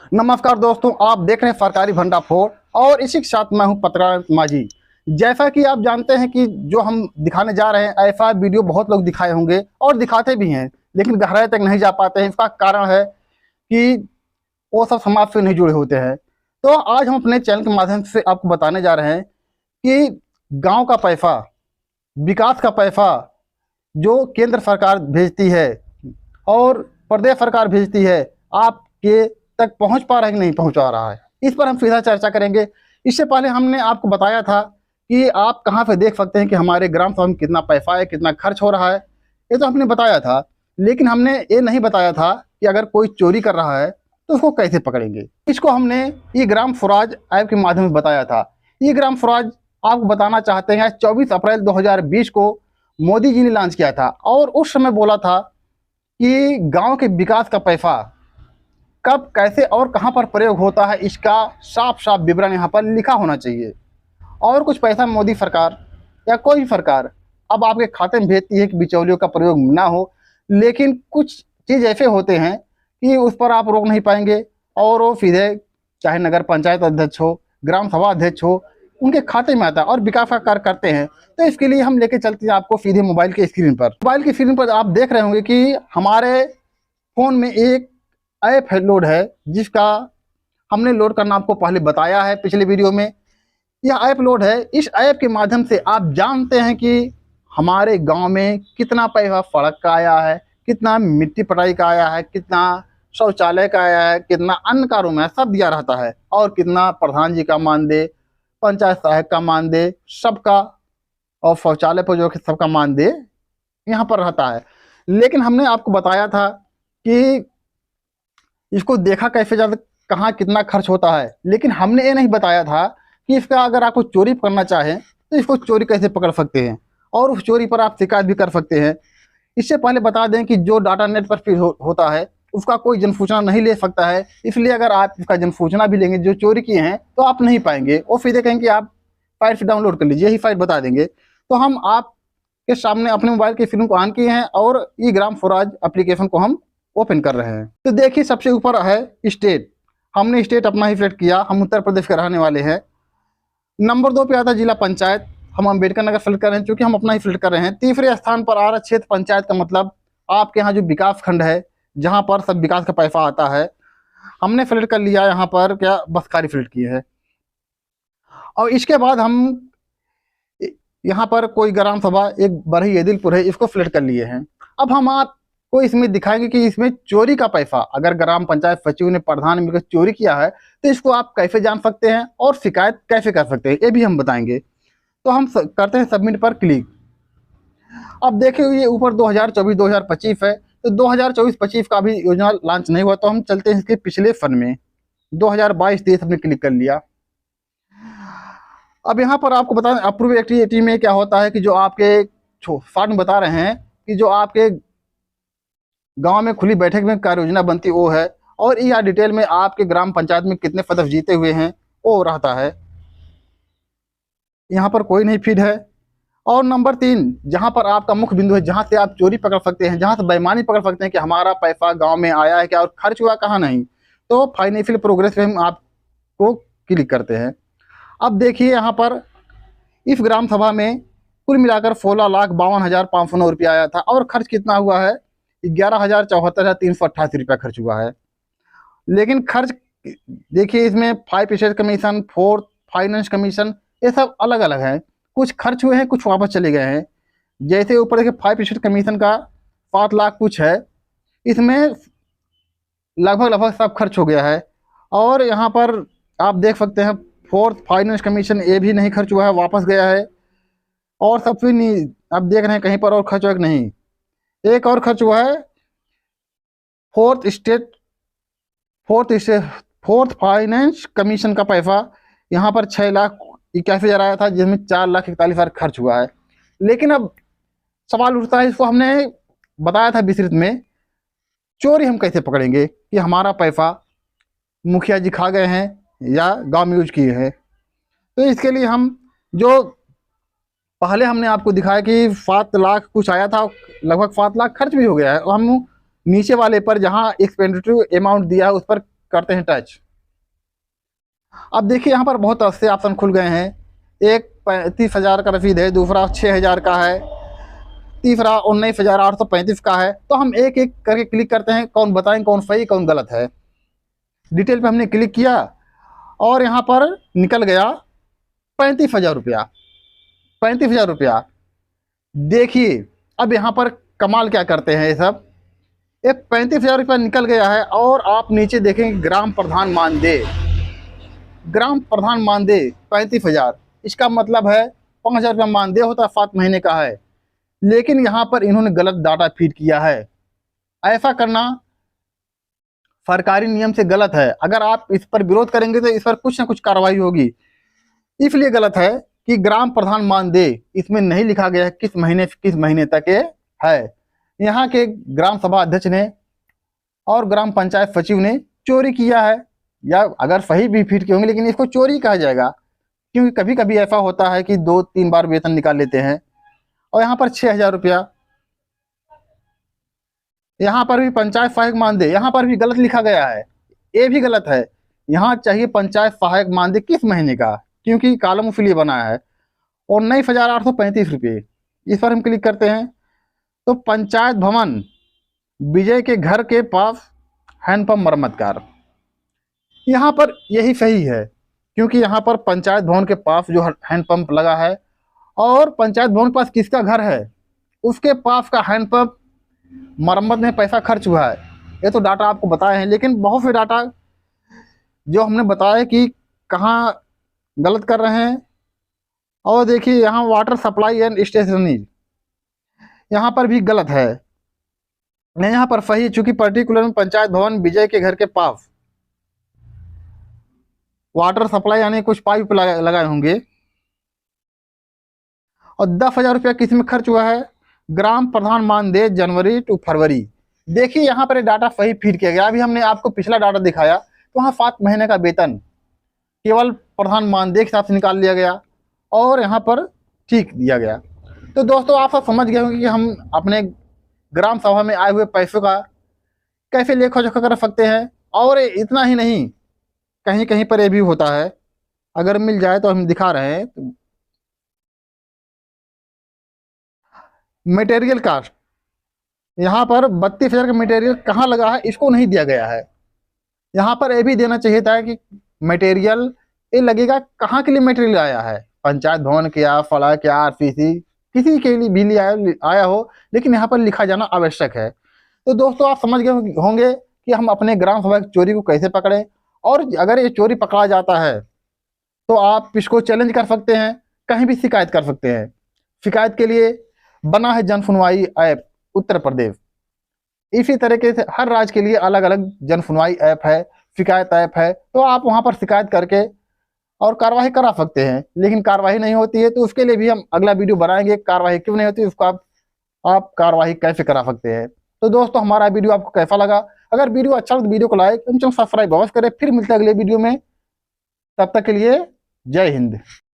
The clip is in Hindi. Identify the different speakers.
Speaker 1: नमस्कार दोस्तों, आप देख रहे हैं सरकारी भंडाफोड़ और इसी के साथ मैं हूं पत्रकार माझी। जैसा कि आप जानते हैं कि जो हम दिखाने जा रहे हैं ऐसा वीडियो बहुत लोग दिखाए होंगे और दिखाते भी हैं, लेकिन गहराई तक नहीं जा पाते हैं। इसका कारण है कि वो सब समाज से नहीं जुड़े होते हैं। तो आज हम अपने चैनल के माध्यम से आपको बताने जा रहे हैं कि गाँव का पैसा, विकास का पैसा जो केंद्र सरकार भेजती है और प्रदेश सरकार भेजती है, आपके तक पहुंच पा रहा है कि नहीं पहुंचा रहा है, इस पर हम सीधा चर्चा करेंगे। इससे पहले हमने आपको बताया था कि आप कहां पे देख सकते हैं कि हमारे ग्राम सभा में कितना पैसा है, कितना खर्च हो रहा है। ये तो हमने बताया था, लेकिन हमने ये नहीं बताया था कि अगर कोई चोरी कर रहा है तो उसको कैसे पकड़ेंगे। इसको हमने ई ग्राम स्वराज ऐप के माध्यम से बताया था। ई ग्राम स्वराज आपको बताना चाहते हैं 24 अप्रैल 2020 को मोदी जी ने लॉन्च किया था और उस समय बोला था कि गांव के विकास का पैसा कब, कैसे और कहां पर प्रयोग होता है, इसका साफ साफ विवरण यहां पर लिखा होना चाहिए। और कुछ पैसा मोदी सरकार या कोई भी सरकार अब आपके खाते में भेजती है कि बिचौलियों का प्रयोग ना हो, लेकिन कुछ चीज़ ऐसे होते हैं कि उस पर आप रोक नहीं पाएंगे और वो सीधे चाहे नगर पंचायत अध्यक्ष हो, ग्राम सभा अध्यक्ष हो, उनके खाते में आता है और विकास का कार्य करते हैं। तो इसके लिए हम लेके चलते हैं आपको सीधे मोबाइल के स्क्रीन पर। मोबाइल की स्क्रीन पर आप देख रहे होंगे कि हमारे फ़ोन में एक ऐप है, लोड है, जिसका हमने लोड करना आपको पहले बताया है पिछले वीडियो में। यह ऐप लोड है। इस ऐप के माध्यम से आप जानते हैं कि हमारे गांव में कितना पैसा सड़क का आया है, कितना मिट्टी पटाई का आया है, कितना शौचालय का आया है, कितना अन्न का रूम है, सब दिया रहता है। और कितना प्रधान जी का मानदेय, पंचायत सहायक का मानदेय, सबका, और शौचालय पर जो सबका मानदेय यहाँ पर रहता है। लेकिन हमने आपको बताया था कि इसको देखा कैसे जाता, कहाँ कितना खर्च होता है, लेकिन हमने ये नहीं बताया था कि इसका अगर आपको चोरी करना चाहें तो इसको चोरी कैसे पकड़ सकते हैं और उस चोरी पर आप शिकायत भी कर सकते हैं। इससे पहले बता दें कि जो डाटा नेट पर फीड होता है उसका कोई जनसूचना नहीं ले सकता है, इसलिए अगर आप इसका जनसूचना भी लेंगे जो चोरी किए हैं तो आप नहीं पाएंगे। वो सीधे कहेंगे आप फाइल से डाउनलोड कर लीजिए, यही फाइल बता देंगे। तो हम आपके सामने अपने मोबाइल की फिल्म को ऑन किए हैं और ई ग्राम स्वराज एप्लीकेशन को हम ओपन कर रहे हैं। तो देखिए सबसे ऊपर है स्टेट, हमने स्टेट अपना ही सिलेक्ट किया, हम उत्तर प्रदेश के रहने वाले हैं। नंबर 2 पे आता है जिला पंचायत, हम अम्बेडकर नगर फिल्टर कर रहे हैं क्योंकि हम अपना ही फिल्टर कर रहे हैं। तीसरे स्थान पर आ रहा क्षेत्र पंचायत का मतलब आपके यहाँ जो विकास खंड है जहाँ पर सब विकास का पैसा आता है, हमने फिल्टर कर लिया। यहाँ पर क्या बसखारी फिल्टर की है और इसके बाद हम यहाँ पर कोई ग्राम सभा एक बरही एदिलपुर है, इसको फिल्टर कर लिए हैं। अब हम आपको इसमें दिखाएंगे कि इसमें चोरी का पैसा, अगर ग्राम पंचायत सचिव ने प्रधान मिलकर चोरी किया है तो इसको आप कैसे जान सकते हैं और शिकायत कैसे कर सकते हैं, ये भी हम बताएंगे। तो हम करते हैं सबमिट पर क्लिक। अब देखिए ये ऊपर 2024-2025 है, तो 2024-25 का भी योजना लॉन्च नहीं हुआ, तो हम चलते हैं इसके पिछले सन में 2022-23 हमने क्लिक कर लिया। अब यहाँ पर आपको बता दें अप्रूव एक्टिविटी में क्या होता है कि जो आपके फॉर्म बता रहे हैं कि जो आपके गांव में खुली बैठक में कार्य योजना बनती वो है, और यह डिटेल में आपके ग्राम पंचायत में कितने सदस्य जीते हुए हैं वो रहता है। यहाँ पर कोई नहीं फीड है। और नंबर 3 जहाँ पर आपका मुख्य बिंदु है, जहाँ से आप चोरी पकड़ सकते हैं, जहाँ से बेईमानी पकड़ सकते हैं कि हमारा पैसा गांव में आया है क्या और खर्च हुआ कहाँ नहीं, तो फाइनेंशियल प्रोग्रेस पे हम आपको क्लिक करते हैं। अब देखिए यहाँ पर इस ग्राम सभा में कुल मिलाकर 16,52,509 रुपया आया था और खर्च कितना हुआ है 11,74,388 रुपया खर्च हुआ है। लेकिन खर्च देखिए इसमें 5% कमीशन, 4 फाइनेंस कमीशन, ये सब अलग अलग है। कुछ खर्च हुए हैं, कुछ वापस चले गए हैं। जैसे ऊपर देखिए 5% कमीशन का 7 लाख कुछ है, इसमें लगभग सब खर्च हो गया है। और यहाँ पर आप देख सकते हैं 4 फाइनेंस कमीशन, ये भी नहीं खर्च हुआ है, वापस गया है। और सबसे नहीं आप देख रहे हैं कहीं पर और खर्च हुआ कि नहीं, एक और खर्च हुआ है फोर्थ फाइनेंस कमीशन का पैसा, यहाँ पर 6,81,000 आया था, जिसमें 4,41,000 खर्च हुआ है। लेकिन अब सवाल उठता है, इसको हमने बताया था विस्तृत में, चोरी हम कैसे पकड़ेंगे कि हमारा पैसा मुखिया जी खा गए हैं या गांव में यूज किए हैं। तो इसके लिए हम जो पहले हमने आपको दिखाया कि 7 लाख कुछ आया था, लगभग 7 लाख खर्च भी हो गया है। हम नीचे वाले पर जहां एक्सपेंडिचर अमाउंट दिया है उस पर करते हैं टच। अब देखिए यहाँ पर बहुत से ऑप्शन खुल गए हैं। एक 35,000 का रसीद है, दूसरा 6,000 का है, तीसरा 19,835 का है। तो हम एक एक करके क्लिक करते हैं, कौन बताएं कौन सही कौन गलत है। डिटेल पे हमने क्लिक किया और यहाँ पर निकल गया 35,000 रुपया। 35,000 रुपया। देखिए अब यहाँ पर कमाल क्या करते हैं ये सब। एक 35,000 रुपया निकल गया है और आप नीचे देखेंगे ग्राम प्रधान मानदेय। ग्राम प्रधान मानदेय 35,000, इसका मतलब है 5,000 रुपया मानदेय होता है, 7 महीने का है। लेकिन यहाँ पर इन्होंने गलत डाटा फीड किया है। ऐसा करना सरकारी नियम से गलत है। अगर आप इस पर विरोध करेंगे तो इस पर कुछ ना कुछ कार्रवाई होगी। इसलिए गलत है कि ग्राम प्रधान मानदेय इसमें नहीं लिखा गया है किस महीने तक ये है। यहाँ के ग्राम सभा अध्यक्ष ने और ग्राम पंचायत सचिव ने चोरी किया है, या अगर सही भी फीड किए होंगे लेकिन इसको चोरी कहा जाएगा, क्योंकि कभी कभी ऐसा होता है कि 2-3 बार वेतन निकाल लेते हैं। और यहाँ पर 6,000 रुपया, यहाँ पर भी पंचायत सहायक मानदेय, यहाँ पर भी गलत लिखा गया है, ये भी गलत है। यहाँ चाहिए पंचायत सहायक मानदेय किस महीने का, क्योंकि कॉलम इसलिए बना है। और 19,835 रुपये, इस पर हम क्लिक करते हैं तो पंचायत भवन विजय के घर के पास हैंडपंप मरम्मत कार्य, यहाँ पर यही सही है, क्योंकि यहाँ पर पंचायत भवन के पास जो हैंडपंप लगा है और पंचायत भवन के पास किसका घर है उसके पास का हैंडपंप मरम्मत में पैसा खर्च हुआ है। ये तो डाटा आपको बताए हैं, लेकिन बहुत से डाटा जो हमने बताया कि कहाँ गलत कर रहे हैं। और देखिए यहाँ वाटर सप्लाई एंड स्टेशनरी, यहाँ पर भी गलत है। नहीं, यहाँ पर सही, चूंकि पर्टिकुलर में पंचायत भवन विजय के घर के पास वाटर सप्लाई यानी कुछ पाइप लगाए होंगे। और 10,000 रुपया किस में खर्च हुआ है, ग्राम प्रधान मानदेय जनवरी टू फरवरी। देखिए यहाँ पर डाटा सही फीड किया गया। अभी हमने आपको पिछला डाटा दिखाया तो वहाँ 7 महीने का वेतन केवल प्रधान मानदेय के हिसाब से निकाल लिया गया और यहाँ पर ठीक दिया गया। तो दोस्तों आप सब समझ गए होंगे कि हम अपने ग्राम सभा में आए हुए पैसों का कैसे लेखा जोखा कर सकते हैं। और इतना ही नहीं, कहीं कहीं पर ये भी होता है, अगर मिल जाए तो हम दिखा रहे हैं। मटेरियल कास्ट, यहाँ पर 32,000 का मटेरियल कहाँ लगा है इसको नहीं दिया गया है। यहाँ पर ये भी देना चाहिए था कि मटेरियल ये लगेगा कहाँ के लिए मटेरियल आया है, पंचायत भवन के या फला के आरसीसी किसी के लिए भी आया हो, लेकिन यहाँ पर लिखा जाना आवश्यक है। तो दोस्तों आप समझ गए होंगे कि हम अपने ग्राम सभा की चोरी को कैसे पकड़ें। और अगर ये चोरी पकड़ा जाता है तो आप इसको चैलेंज कर सकते हैं, कहीं भी शिकायत कर सकते हैं। शिकायत के लिए बना है जन सुनवाई ऐप उत्तर प्रदेश। इसी तरीके से हर राज्य के लिए अलग अलग जन सुनवाई ऐप है, शिकायत ऐप है, तो आप वहां पर शिकायत करके और कार्रवाई करा सकते हैं। लेकिन कार्रवाई नहीं होती है तो उसके लिए भी हम अगला वीडियो बनाएंगे, कार्रवाई क्यों नहीं होती उसको आप कार्रवाई कैसे करा सकते हैं। तो दोस्तों हमारा वीडियो आपको कैसा लगा, अगर वीडियो अच्छा लगा तो वीडियो को लाइक एवं सब्सक्राइब अवश्य करें। फिर मिलते हैं अगले वीडियो में, तब तक के लिए जय हिंद।